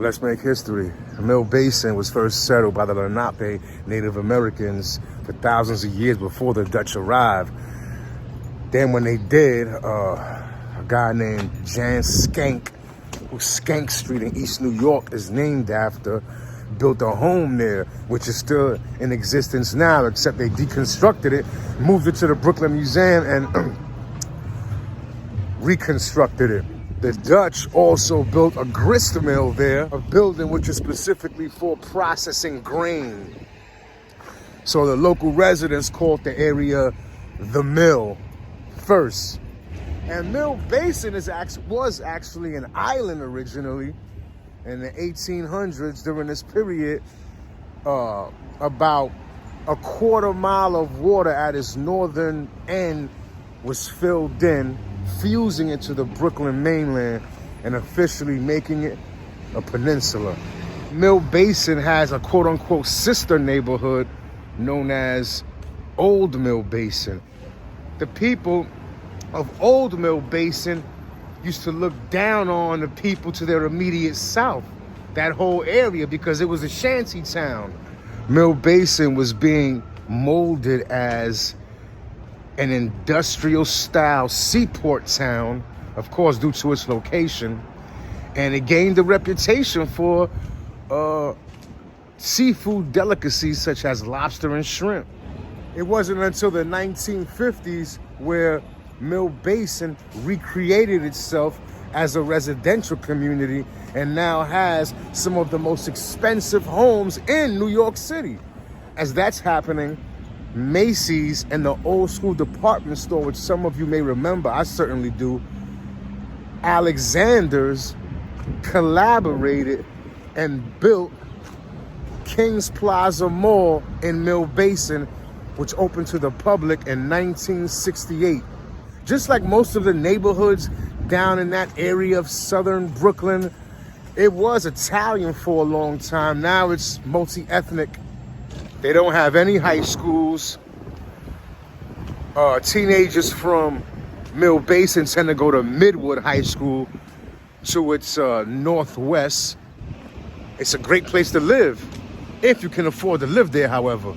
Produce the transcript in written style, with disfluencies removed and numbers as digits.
Let's make history. Mill Basin was first settled by the Lenape Native Americans for thousands of years before the Dutch arrived. Then when they did, a guy named Jan Skank, who Skank Street in East New York is named after, built a home there, which is still in existence now, except they deconstructed it, moved it to the Brooklyn Museum, and reconstructed it. The Dutch also built a grist mill there, a building which is specifically for processing grain. So the local residents called the area the Mill first. And Mill Basin was actually an island originally. In the 1800s, during this period, about a quarter mile of water at its northern end was filled in, fusing it to the Brooklyn mainland and officially making it a peninsula. Mill Basin has a quote-unquote sister neighborhood known as Old Mill Basin. The people of Old Mill Basin used to look down on the people to their immediate south, that whole area, because it was a shanty town. Mill Basin was being molded as an industrial style seaport town, of course, due to its location, and it gained a reputation for seafood delicacies such as lobster and shrimp. It wasn't until the 1950s where Mill Basin recreated itself as a residential community and now has some of the most expensive homes in New York City. As that's happening, Macy's and the old school department store, which some of you may remember, I certainly do, Alexander's, collaborated and built Kings Plaza Mall in Mill Basin, which opened to the public in 1968. Just like most of the neighborhoods down in that area of southern Brooklyn, it was Italian for a long time. Now it's multi-ethnic. They don't have any high schools. Teenagers from Mill Basin tend to go to Midwood High School to its northwest. It's a great place to live, if you can afford to live there, however.